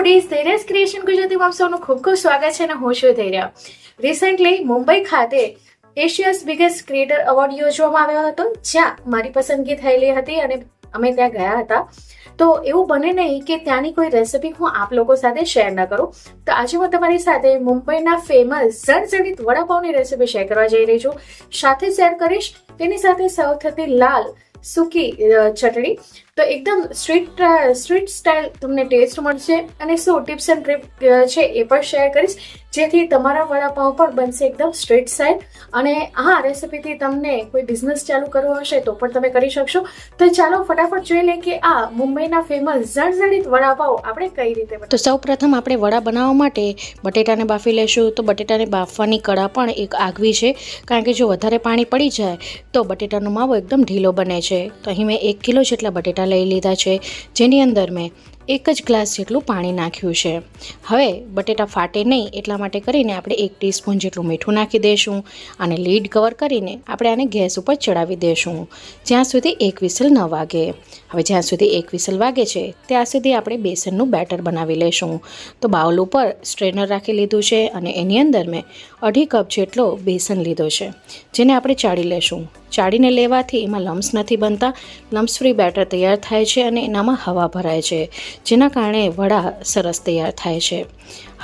Foodies ધૈર્યસ creation ગુજરાતીમાં આપ સૌનું ખૂબ ખૂબ સ્વાગત છે અને હું છું ધૈર્ય. રિસેન્ટલી મુંબઈ ખાતે એશિયાઝ બિગેસ્ટ ક્રિએટર એવોર્ડ યોજવામાં આવ્યો હતો, જ્યાં મારી પસંદગી થયેલી હતી અને અમે ત્યાં ગયા હતા. તો એવું બને નહીં કે ત્યાંની કોઈ રેસિપી હું આપ લોકો સાથે શેર ન કરું. તો આજે હું તમારી સાથે મુંબઈના ફેમસ જળજળિત વડાપાવની રેસિપી શેર કરવા જઈ રહી છું. સાથે શેર કરીશ તેની સાથે સર્વ થતી લાલ સૂકી ચટણી. તો એકદમ સ્ટ્રીટ સ્ટાઇલ તમને ટેસ્ટ મળશે અને શું ટિપ્સ એન્ડ ટ્રીપ છે એ પણ શેર કરીશ, જેથી તમારા વડાપાવ પણ બનશે એકદમ સ્ટ્રીટ સ્ટાઇલ. અને આ રેસિપીથી તમને કોઈ બિઝનેસ ચાલુ કરવો હશે તો પણ તમે કરી શકશો. તો ચાલો ફટાફટ જોઈ લઈએ કે આ મુંબઈના ફેમસ જળજળિત વડાપાવ આપણે કઈ રીતે. તો સૌ પ્રથમ આપણે વડા બનાવવા માટે બટેટાને બાફી લેશું. તો બટેટાને બાફવાની કળા પણ એક આગવી છે, કારણ કે જો વધારે પાણી પડી જાય તો બટેટાનો માવો એકદમ ઢીલો બને છે. તો અહીં મેં 1 કિલો જેટલા બટેટા લઈ લીધા છે, જેની અંદર મેં 1 જ ગ્લાસ જેટલું પાણી નાખ્યું છે. હવે બટેટા ફાટે નહીં એટલા માટે કરીને આપણે 1 ટીસ્પૂન જેટલું મીઠું નાખી દઈશું અને લીડ કવર કરીને આપણે આને ગેસ ઉપર ચડાવી દઈશું જ્યાં સુધી 1 વિસલ ન વાગે. હવે જ્યાં સુધી 1 વિસલ વાગે છે ત્યાં સુધી આપણે બેસનનું બેટર બનાવી લઈશું. તો બાઉલ ઉપર સ્ટ્રેનર રાખી લીધું છે અને એની અંદર મેં 2.5 કપ જેટલો બેસન લીધો છે, જેને આપણે ચાળી લઈશું. ચાળીને લેવાથી એમાં લમ્સ નથી બનતા, લમ્સ ફ્રી બેટર તૈયાર થાય છે અને એનામાં હવા ભરાય છે, જેના કારણે વડા સરસ તૈયાર થાય છે.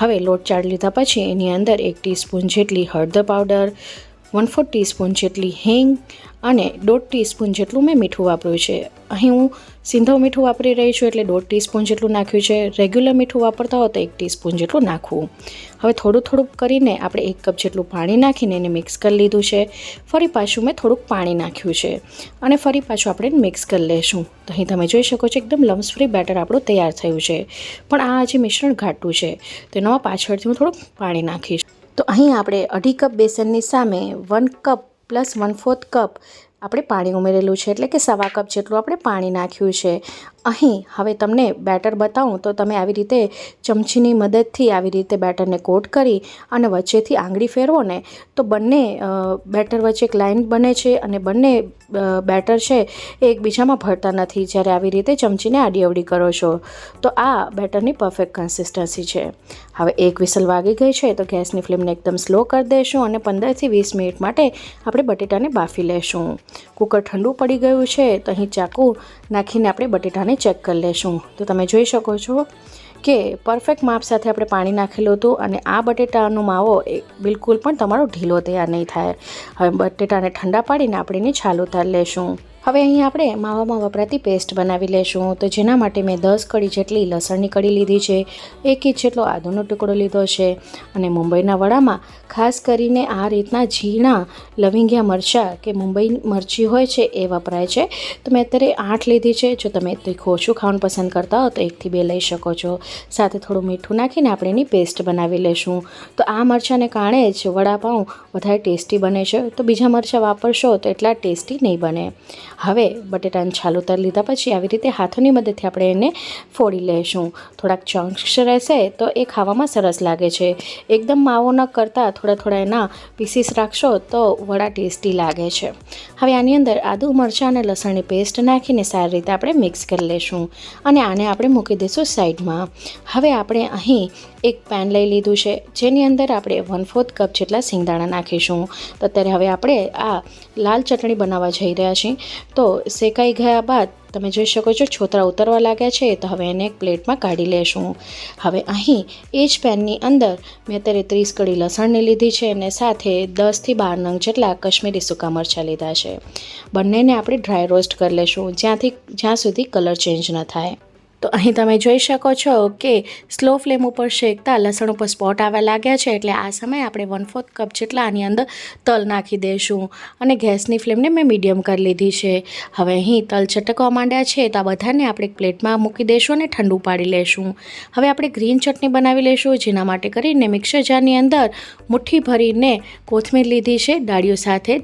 હવે લોટ ચાળી લીધા પછી એની અંદર 1 ટીસ્પૂન જેટલી હળદર પાવડર, 1/4 ટીસ્પૂન જેટલી હિંગ અને 1/2 ટીસ્પૂન જેટલું મેં મીઠું વાપર્યું છે. અહીં હું સિંધવ મીઠું વાપરી રહી છું એટલે 1/2 ટીસ્પૂન જેટલું નાખ્યું છે. રેગ્યુલર મીઠું વાપરતા હો તો 1 ટીસ્પૂન જેટલું નાખવું. હવે થોડું કરીને આપણે 1 કપ જેટલું પાણી નાખીને એને મિક્સ કરી લીધું છે. ફરી પાછું મેં થોડુંક પાણી નાખ્યું છે અને ફરી પાછું આપણે મિક્સ કરી લઈશું. તો અહીં તમે જોઈ શકો છો એકદમ લમ્સ ફ્રી બેટર આપણું તૈયાર થયું છે. પણ આ હજી મિશ્રણ ઘાટું છે, તો એમાં પાછળથી હું થોડુંક પાણી નાખીશ. તો અહીં આપણે 2.5 કપ બેસનની સામે 1 કપ પ્લસ 1/4 કપ આપણે પાણી ઉમેરેલું છે, એટલે કે 1/4 કપ જેટલું આપણે પાણી નાખ્યું છે. અહીં હવે તમને બેટર બતાવું તો તમે આવી રીતે ચમચીની મદદથી આવી રીતે બેટરને કોટ કરી અને વચ્ચેથી આંગળી ફેરવો ને તો બંને બેટર વચ્ચે એક લાઇન બને છે અને બંને બેટર છે એ એકબીજામાં ભળતા નથી જ્યારે આવી રીતે ચમચીને આડી અવડી કરો છો. તો આ બેટરની પરફેક્ટ કન્સિસ્ટન્સી છે. હવે 1 વિસલ વાગી ગઈ છે તો ગેસની ફ્લેમને એકદમ સ્લો કરી દઈશું અને 15 થી 20 મિનિટ માટે આપણે બટેટાને બાફી લેશું. કુકર ઠંડુ પડી ગયું છે તો અહીં ચાકુ નાખીને આપણે બટેટાને ચેક કરી લેશું. તો તમે જોઈ શકો છો કે પરફેક્ટ માપ સાથે આપણે પાણી નાખેલું હતું અને આ બટેટાનો માવો બિલકુલ પણ તમારો ઢીલો તૈયાર નહીં થાય. હવે બટેટાને ઠંડા પાડીને આપણે એની છાલ ઉતારી લેશું. હવે અહીં આપણે માવામાં વપરાતી પેસ્ટ બનાવી લેશું. તો જેના માટે મેં 10 કળી જેટલી લસણની કળી લીધી છે, 1 ઇંચ જેટલો આદુનો ટુકડો લીધો છે અને મુંબઈના વડામાં ખાસ કરીને આ રીતના ઝીણા લવિંગિયા મરચાં કે મુંબઈ મરચી હોય છે એ વપરાય છે. તો મેં અત્યારે 8 લીધી છે. જો તમે તીખું ઓછું ખાવાનું પસંદ કરતા હો તો 1 થી 2 લઈ શકો છો. સાથે થોડું મીઠું નાખીને આપણે એની પેસ્ટ બનાવી લેશું. તો આ મરચાંને કારણે જ વડાપાઉં વધારે ટેસ્ટી બને છે. તો બીજા મરચાં વાપરશો તો એટલા ટેસ્ટી નહીં બને. હવે બટેટાને છાલ ઉતારી લીધા પછી આવી રીતે હાથોની મદદથી આપણે એને ફોડી લઈશું. થોડાક ચંક્સ રહેશે તો એ ખાવામાં સરસ લાગે છે. એકદમ માવો ન કરતાં થોડા એના પીસીસ રાખશો તો વડા ટેસ્ટી લાગે છે. હવે આની અંદર આદુ મરચાં અને લસણની પેસ્ટ નાખીને સારી રીતે આપણે મિક્સ કરી લઈશું અને આને આપણે મૂકી દઈશું સાઈડમાં. હવે આપણે અહીં એક પેન લઈ લીધું છે, જેની અંદર આપણે 1/4 કપ જેટલા સિંગદાણા નાખીશું. તો અત્યારે હવે આપણે આ લાલ ચટણી બનાવવા જઈ રહ્યા છીએ. તો શેકાઈ ગયા બાદ તમે જોઈ શકો છો છોતરા ઉતરવા લાગ્યા છે. તો હવે એને એક પ્લેટમાં કાઢી લેશું. હવે અહીં એ જ પેનની અંદર મેં અત્યારે 30 કળી લસણની લીધી છે અને સાથે 10 થી 12 નંગ જેટલા કશ્મીરી સૂકા મરચાં લીધા છે. બંનેને આપણે ડ્રાય રોસ્ટ કરી લેશું જ્યાં સુધી કલર ચેન્જ ન થાય. તો અહીં તમે જોઈ શકો છો કે સ્લો ફ્લેમ ઉપર શેકતા લસણ ઉપર સ્પોટ આવવા લાગ્યા છે, એટલે આ સમયે આપણે 1/4 કપ જેટલા આની અંદર તલ નાખી દઈશું અને ગેસની ફ્લેમને મેં મીડિયમ કરી લીધી છે. હવે અહીં તલ ચટકવા માંડ્યા છે તો આ બધાને આપણે એક પ્લેટમાં મૂકી દઈશું અને ઠંડુ પાડી લેશું. હવે આપણે ગ્રીન ચટણી બનાવી લઈશું, જેના માટે કરીને મિક્સર જારની અંદર મુઠ્ઠી ભરીને કોથમીર લીધી છે ડાળીઓ સાથે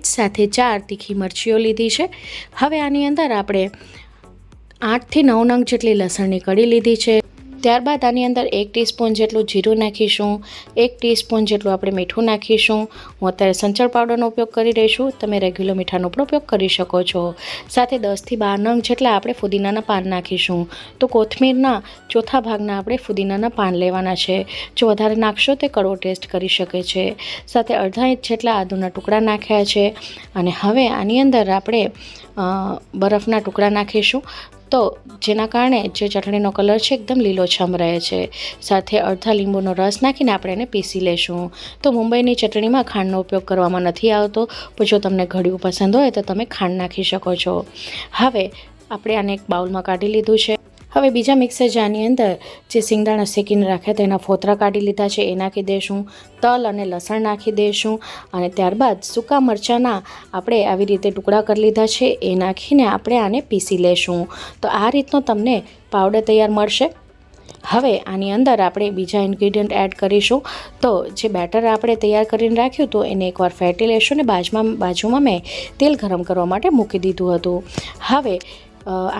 4 તીખી મરચીઓ લીધી છે. હવે આની અંદર આપણે 8 થી 9 નંગ જેટલી લસણની કળી લીધી છે. ત્યારબાદ આની અંદર 1 ટીસ્પૂન જેટલું જીરું નાખીશું, 1 ટીસ્પૂન જેટલું આપણે મીઠું નાખીશું. હું અત્યારે સંચળ પાવડરનો ઉપયોગ કરી રહી છું, તમે રેગ્યુલર મીઠાનો પણ ઉપયોગ કરી શકો છો. સાથે 10થી 12 નંગ જેટલા આપણે ફુદીનાના પાન નાખીશું. તો કોથમીરના ચોથા ભાગના આપણે ફુદીનાના પાન લેવાના છે. જો વધારે નાખશો તે કડવો ટેસ્ટ કરી શકે છે. સાથે અડધા ઇંચ જેટલા આદુના ટુકડા નાખ્યા છે. અને હવે આની અંદર આપણે બરફના ટુકડા નાખીશું, તો જેના કારણે જે ચટણીનો કલર છે એકદમ લીલોછમ રહે છે. સાથે અડધા લીંબુનો રસ નાખીને આપણે એને પીસી લેશું. તો મુંબઈની ચટણીમાં ખાંડનો ઉપયોગ કરવામાં નથી આવતો, પણ જો તમને ગળ્યું પસંદ હોય તો તમે ખાંડ નાખી શકો છો. હવે આપણે આને એક બાઉલમાં કાઢી લીધું છે. હવે બીજા મિક્સર જારની અંદર જે સિંગદાણા શેકીને રાખ્યા તેના ફોતરા કાઢી લીધા છે એ નાખી દઈશું. તલ અને લસણ નાખી દઈશું. અને ત્યારબાદ સૂકા મરચાંના આપણે આવી રીતે ટુકડા કરી લીધા છે એ નાખીને આપણે આને પીસી લેશું. તો આ રીતનો તમને પાવડર તૈયાર મળશે. હવે આની અંદર આપણે બીજા ઇન્ગ્રીડિયન્ટ એડ કરીશું. તો જે બેટર આપણે તૈયાર કરીને રાખ્યું હતું એને એકવાર ફેટી લેશું ને બાજુમાં મેં તેલ ગરમ કરવા માટે મૂકી દીધું હતું. હવે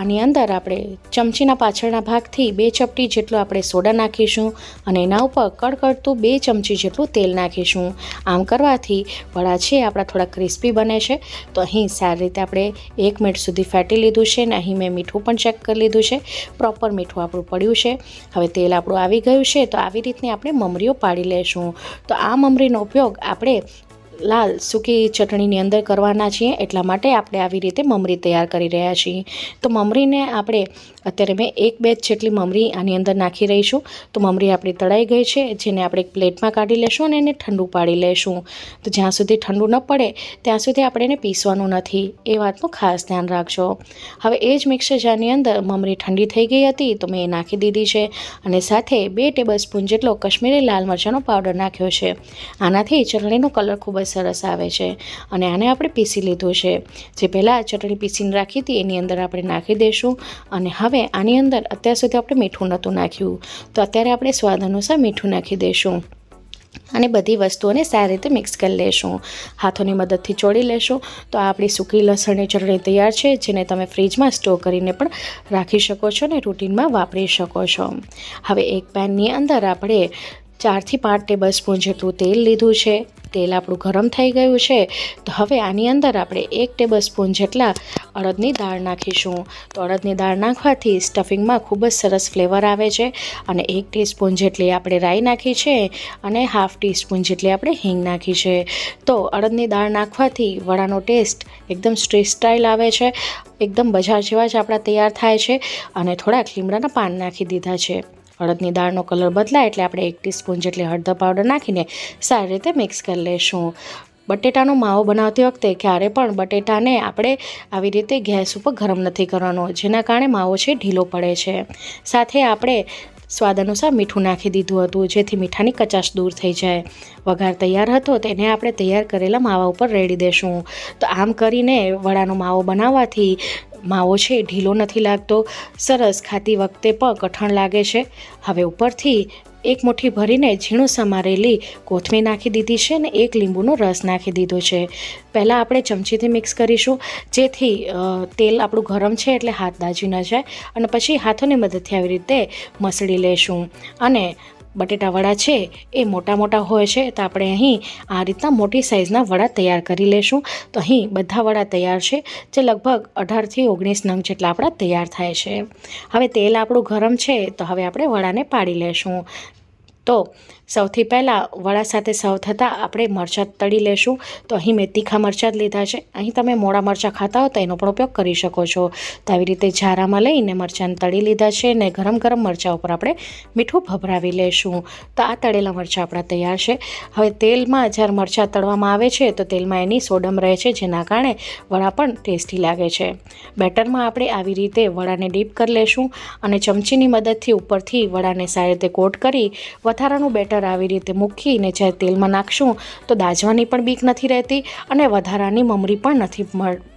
આની અંદર આપણે ચમચીના પાછળના ભાગથી 2 ચપટી જેટલું આપણે સોડા નાખીશું અને એના ઉપર કડકડતું 2 ચમચી જેટલું તેલ નાખીશું. આમ કરવાથી વડા છે આપણા થોડા ક્રિસ્પી બને છે. તો અહીં સારી રીતે આપણે 1 મિનિટ સુધી ફેટી લીધું છે ને અહીં મેં મીઠું પણ ચેક કરી લીધું છે. પ્રોપર મીઠું આપણું પડ્યું છે. હવે તેલ આપણું આવી ગયું છે. તો આવી રીતની આપણે મમરીઓ પાડી લેશું. તો આ મમરીનો ઉપયોગ આપણે લાલ સૂકી ચટણીની અંદર કરવાના છીએ, એટલા માટે આપણે આવી રીતે મમરી તૈયાર કરી રહ્યા છીએ. તો મમરીને આપણે અત્યારે મેં 1 બેચ જેટલી મમરી આની અંદર નાખી રહીશું. તો મમરી આપણી તળાઈ ગઈ છે, જેને આપણે એક પ્લેટમાં કાઢી લેશું અને એને ઠંડુ પાડી લેશું. તો જ્યાં સુધી ઠંડુ ન પડે ત્યાં સુધી આપણે એને પીસવાનું નથી, એ વાતનું ખાસ ધ્યાન રાખજો. હવે એ જ મિક્સર જારની અંદર મમરી ઠંડી થઈ ગઈ હતી તો મેં એ નાખી દીધી છે અને સાથે 2 ટેબલસ્પૂન જેટલો કશ્મીરી લાલ મરચાંનો પાવડર નાખ્યો છે. આનાથી ચટણીનો કલર ખૂબ જ સરસ આવે છે. અને આને આપણે પીસી લીધું છે. જે પહેલાં ચટણી પીસીને રાખી હતી એની અંદર આપણે નાખી દઈશું. અને હવે આની અંદર અત્યાર સુધી આપણે મીઠું નહોતું નાખ્યું, તો અત્યારે આપણે સ્વાદ અનુસાર મીઠું નાખી દઈશું. અને બધી વસ્તુઓને સારી રીતે મિક્સ કરી લેશું. હાથોની મદદથી ચોળી લેશું. તો આ આપણી સૂકી લસણની ચટણી તૈયાર છે, જેને તમે ફ્રીજમાં સ્ટોર કરીને પણ રાખી શકો છો અને રૂટીનમાં વાપરી શકો છો. હવે એક પેનની અંદર આપણે 4 થી 5 ટેબલસ્પૂન જેટલું તેલ લીધું છે. તેલ આપણું ગરમ થઈ ગયું છે. તો હવે આની અંદર આપણે 1 ટેબલસ્પૂન જેટલા અડદની દાળ નાખીશું. તો અડદની દાળ નાખવાથી સ્ટફિંગમાં ખૂબ જ સરસ ફ્લેવર આવે છે. અને 1 ટીસ્પૂન જેટલી આપણે રાઈ નાખી છે અને ½ ટીસ્પૂન જેટલી આપણે હિંગ નાખી છે. તો અડદની દાળ નાખવાથી વડાનો ટેસ્ટ એકદમ સ્ટ્રીટ સ્ટાઇલ આવે છે. એકદમ બજાર જેવા જ આપણા તૈયાર થાય છે. અને થોડાક લીમડાના પાન નાખી દીધા છે. અડદની દાળનો કલર બદલાય એટલે આપણે 1 ટીસ્પૂન જેટલી હળદર પાવડર નાખીને સારી રીતે મિક્સ કરી લઈશું. બટેટાનો માવો બનાવતી વખતે ક્યારે પણ બટેટાને આપણે આવી રીતે ગેસ ઉપર ગરમ નથી કરવાનો, જેના કારણે માવો છે ઢીલો પડે છે. સાથે આપણે સ્વાદ અનુસાર મીઠું નાખી દીધું હતું, જેથી મીઠાની કચાશ દૂર થઈ જાય. વઘાર તૈયાર હતો તેને આપણે તૈયાર કરેલા માવા ઉપર રેડી દેશું. તો આમ કરીને વડાનો માવો બનાવવાથી માવો છે ઢીલો નથી લાગતો, સરસ ખાતી વખતે પણ કઠણ લાગે છે. હવે ઉપરથી 1 મુઠ્ઠી ભરીને ઝીણું સમારેલી કોથમીર નાખી દીધી છે અને 1 લીંબુનો રસ નાખી દીધો છે. પહેલાં આપણે ચમચીથી મિક્સ કરીશું, જેથી તેલ આપણું ગરમ છે એટલે હાથ દાજી ન જાય. અને પછી હાથોની મદદથી આવી રીતે મસળી લેશું. અને બટેટા વડા છે એ મોટા મોટા હોય છે, તો આપણે અહીં આ રીતના મોટી સાઇઝના વડા તૈયાર કરી લેશું. તો અહીં બધા વડા તૈયાર છે, જે લગભગ 18 થી 19 નંગ જેટલા આપણા તૈયાર થાય છે. હવે તેલ આપણું ગરમ છે, તો હવે આપણે વડાને પાડી લેશું. તો સૌથી પહેલાં વડા સાથે સર્વ થતાં આપણે મરચાં તળી લેશું. તો અહીં મેં તીખા મરચાં જ લીધા છે. અહીં તમે મોડા મરચાં ખાતા હો તો એનો પણ ઉપયોગ કરી શકો છો. તો આવી રીતે ઝારામાં લઈને મરચાંને તળી લીધા છે ને ગરમ ગરમ મરચાં ઉપર આપણે મીઠું ભભરાવી લેશું. તો આ તળેલા મરચાં આપણા તૈયાર છે. હવે તેલમાં જ્યારે મરચાં તળવામાં આવે છે તો તેલમાં એની સોડમ રહે છે, જેના કારણે વડા પણ ટેસ્ટી લાગે છે. બેટરમાં આપણે આવી રીતે વડાને ડીપ કરી લેશું અને ચમચીની મદદથી ઉપરથી વડાને સારી રીતે કોટ કરી વધારાનું બેટર આવી રીતે મૂકીને જ્યારે તેલમાં નાખશું તો દાજવાની પણ બીક નથી રહેતી અને વધારાની મમરી પણ નથી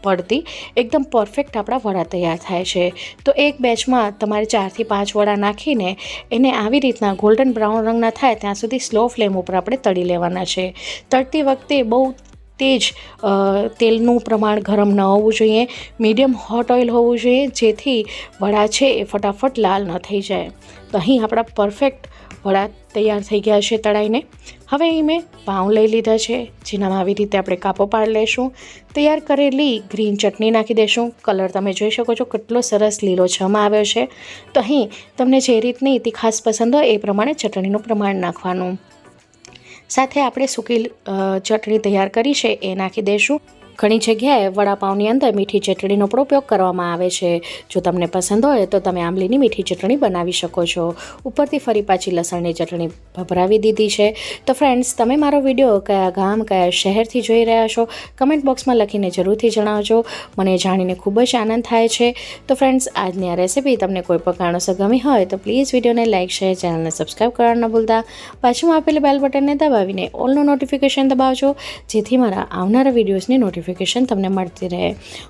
પડતી. એકદમ પરફેક્ટ આપણા વડા તૈયાર થાય છે. તો એક બેચમાં તમારે 4 થી 5 વડા નાખીને એને આવી રીતના ગોલ્ડન બ્રાઉન રંગના થાય ત્યાં સુધી સ્લો ફ્લેમ ઉપર આપણે તળી લેવાના છે. તળતી વખતે બહુ તે જ તેલનું પ્રમાણ ગરમ ન હોવું જોઈએ, મીડિયમ હોટ ઓઇલ હોવું જોઈએ, જેથી વડા છે એ ફટાફટ લાલ ન થઈ જાય. તો અહીં આપણા પરફેક્ટ વડા તૈયાર થઈ ગયા છે તળાઈને. હવે અહીં મેં પાઉં લઈ લીધા છે, જેનામાં આવી રીતે આપણે કાપો પાડી લઈશું. તૈયાર કરેલી ગ્રીન ચટણી નાખી દઈશું. કલર તમે જોઈ શકો છો કેટલો સરસ લીલોછમ આવ્યો છે. તો અહીં તમને જે રીતની તીખાશ પસંદ હોય એ પ્રમાણે ચટણીનું પ્રમાણ નાખવાનું. સાથે આપણે સૂકી ચટણી તૈયાર કરી છે એ નાખી દઈશું. ઘણી જગ્યાએ વડાપાઉંની અંદર મીઠી ચટણીનો પણ ઉપયોગ કરવામાં આવે છે. જો તમને પસંદ હોય તો તમે આંબલીની મીઠી ચટણી બનાવી શકો છો. ઉપરથી ફરી પાછી લસણની ચટણી ભભરાવી દીધી છે. તો ફ્રેન્ડ્સ, તમે મારો વિડીયો કયા ગામ કયા શહેરથી જોઈ રહ્યા છો કમેન્ટ બોક્સમાં લખીને જરૂરથી જણાવજો. મને જાણીને ખૂબ જ આનંદ થાય છે. તો ફ્રેન્ડ્સ, આજની આ રેસીપી તમને કોઈ પણ કારણોસર ગમી હોય તો પ્લીઝ વિડીયોને લાઇક શેર ચેનલને સબસ્ક્રાઈબ કરવાનું ન ભૂલતા. બાજુમાં આપેલી બેલ બટનને દબાવીને ઓલનું નોટિફિકેશન દબાવજો, જેથી મારા આવનારા વિડીયોઝની નોટિફિકેશન તમને મળતી રહે.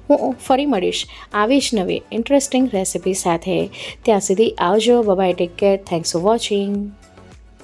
હું ફરી મળીશ આવી જ નવી ઇન્ટરેસ્ટિંગ રેસિપી સાથે. ત્યાં સુધી આવજો. Bye, take care. Thanks for watching.